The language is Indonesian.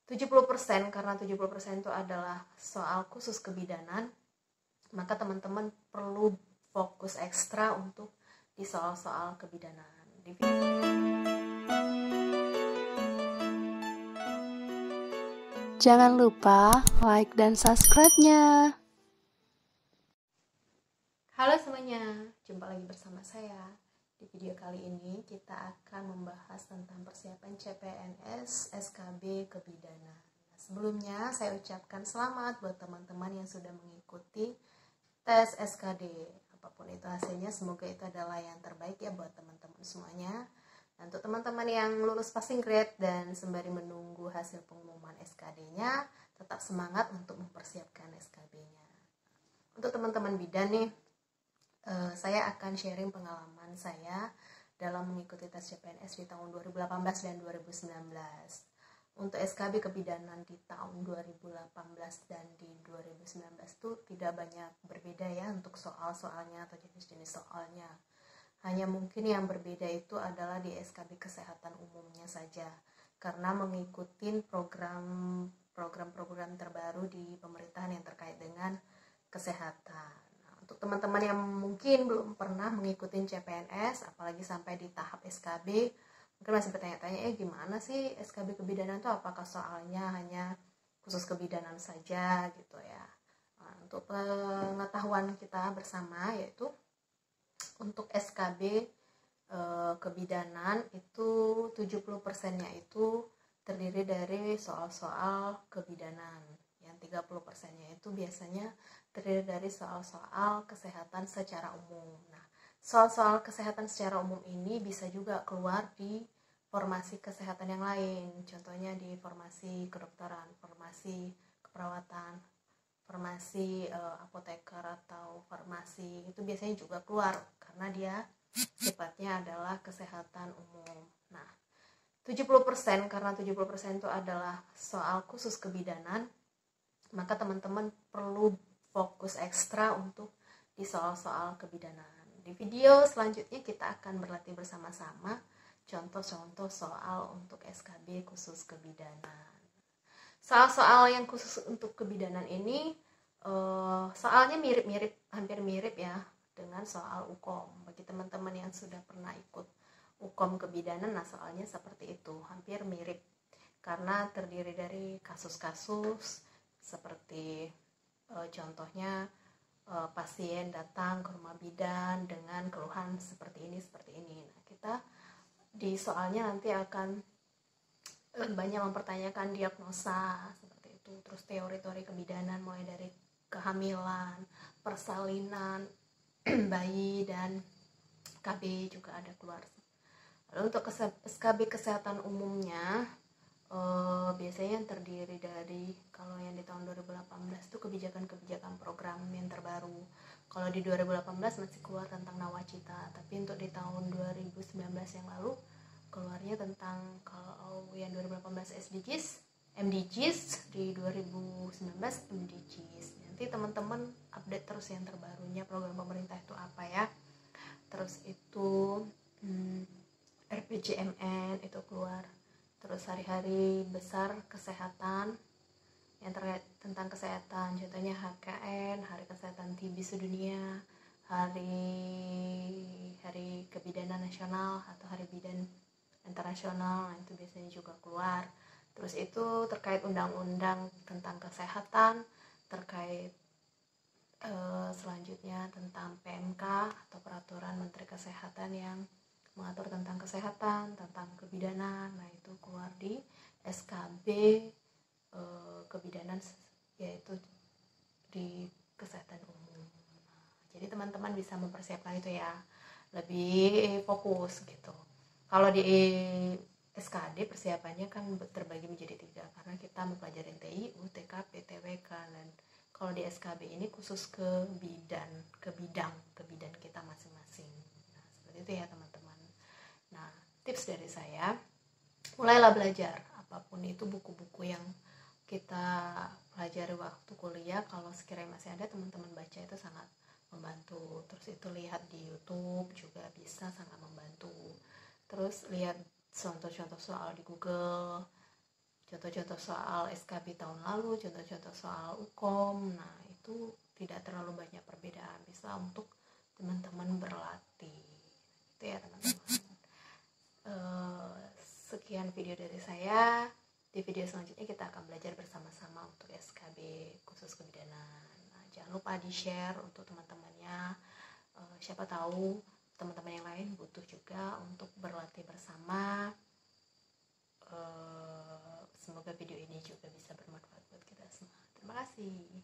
70%, karena 70% itu adalah soal khusus kebidanan, maka teman-teman perlu fokus ekstra untuk di soal-soal kebidanan. Jangan lupa like dan subscribe-nya. Halo semuanya, jumpa lagi bersama saya. Di video kali ini kita akan membahas tentang persiapan CPNS SKB Kebidanan. Sebelumnya saya ucapkan selamat buat teman-teman yang sudah mengikuti tes SKD. Apapun itu hasilnya, semoga itu adalah yang terbaik ya buat teman-teman semuanya. Dan untuk teman-teman yang lulus passing grade dan sembari menunggu hasil pengumuman SKD-nya, tetap semangat untuk mempersiapkan SKB-nya. Untuk teman-teman bidan nih, saya akan sharing pengalaman saya dalam mengikuti tes CPNS di tahun 2018 dan 2019. Untuk SKB kebidanan di tahun 2018 dan di 2019 itu tidak banyak berbeda ya untuk soal-soalnya atau jenis-jenis soalnya. Hanya mungkin yang berbeda itu adalah di SKB kesehatan umumnya saja, karena mengikuti program-program terbaru di pemerintahan yang terkait dengan kesehatan. Untuk teman-teman yang mungkin belum pernah mengikuti CPNS, apalagi sampai di tahap SKB, mungkin masih bertanya-tanya, gimana sih SKB kebidanan itu, apakah soalnya hanya khusus kebidanan saja gitu ya. Nah, untuk pengetahuan kita bersama, yaitu untuk SKB kebidanan itu 70%-nya itu terdiri dari soal-soal kebidanan. Yang 30%-nya itu biasanya terdiri dari soal-soal kesehatan secara umum. Nah, soal-soal kesehatan secara umum ini bisa juga keluar di formasi kesehatan yang lain. Contohnya di formasi kedokteran, formasi keperawatan, formasi apoteker atau farmasi. Itu biasanya juga keluar karena dia sifatnya adalah kesehatan umum. Nah, 70%, karena 70% itu adalah soal khusus kebidanan, maka teman-teman perlu fokus ekstra untuk di soal-soal kebidanan. Di video selanjutnya kita akan berlatih bersama-sama contoh-contoh soal untuk SKB khusus kebidanan. Soal-soal yang khusus untuk kebidanan ini soalnya mirip-mirip, hampir mirip ya dengan soal UKOM. Bagi teman-teman yang sudah pernah ikut UKOM kebidanan, nah soalnya seperti itu, hampir mirip karena terdiri dari kasus-kasus seperti contohnya pasien datang ke rumah bidan dengan keluhan seperti ini. Nah, kita di soalnya nanti akan banyak mempertanyakan diagnosa seperti itu, terus teori-teori kebidanan mulai dari kehamilan, persalinan, bayi, dan KB juga ada keluar. Lalu untuk SKB kesehatan umumnya biasanya yang terdiri dari, kalau yang di tahun 2018 itu kebijakan-kebijakan program yang terbaru. Kalau di 2018 masih keluar tentang nawacita, tapi untuk di tahun 2019 yang lalu keluarnya tentang, kalau yang 2018 MDGs, di 2019 MDGs. Nanti teman-teman update terus yang terbarunya program pemerintah itu apa ya. Terus itu RPJMN itu keluar. Terus hari-hari besar kesehatan yang terkait tentang kesehatan, contohnya HKN, Hari Kesehatan TB Sedunia, Hari Kebidanan Nasional atau Hari Bidan Internasional. Nah, itu biasanya juga keluar. Terus itu terkait undang-undang tentang kesehatan, terkait selanjutnya tentang PMK atau Peraturan Menteri Kesehatan yang mengatur tentang kesehatan, tentang kebidanan. Nah, itu keluar di SKB kebidanan, yaitu di kesehatan umum. Jadi teman-teman bisa mempersiapkan itu ya, lebih fokus gitu. Kalau di SKD persiapannya kan terbagi menjadi 3, karena kita mempelajari TIU, TKP, TWK, dan kalau di SKB ini khusus ke bidang kita masing-masing. Nah, seperti itu ya teman-teman. Nah, tips dari saya, mulailah belajar. Apapun itu buku-buku yang kita pelajari waktu kuliah, kalau sekiranya masih ada, teman-teman baca itu sangat membantu. Terus itu lihat di YouTube juga bisa sangat membantu. Terus lihat contoh-contoh soal di Google. contoh-contoh soal SKB tahun lalu, contoh-contoh soal UKOM. Nah, itu tidak terlalu banyak perbedaan, bisa untuk teman-teman berlatih. Itu ya teman-teman. Sekian video dari saya. Di video selanjutnya kita akan belajar bersama-sama untuk SKB khusus kebidanan. Nah, jangan lupa di-share untuk teman-temannya. Siapa tahu teman-teman yang lain butuh juga untuk berlatih bersama. Semoga video ini juga bisa bermanfaat buat kita semua. Terima kasih.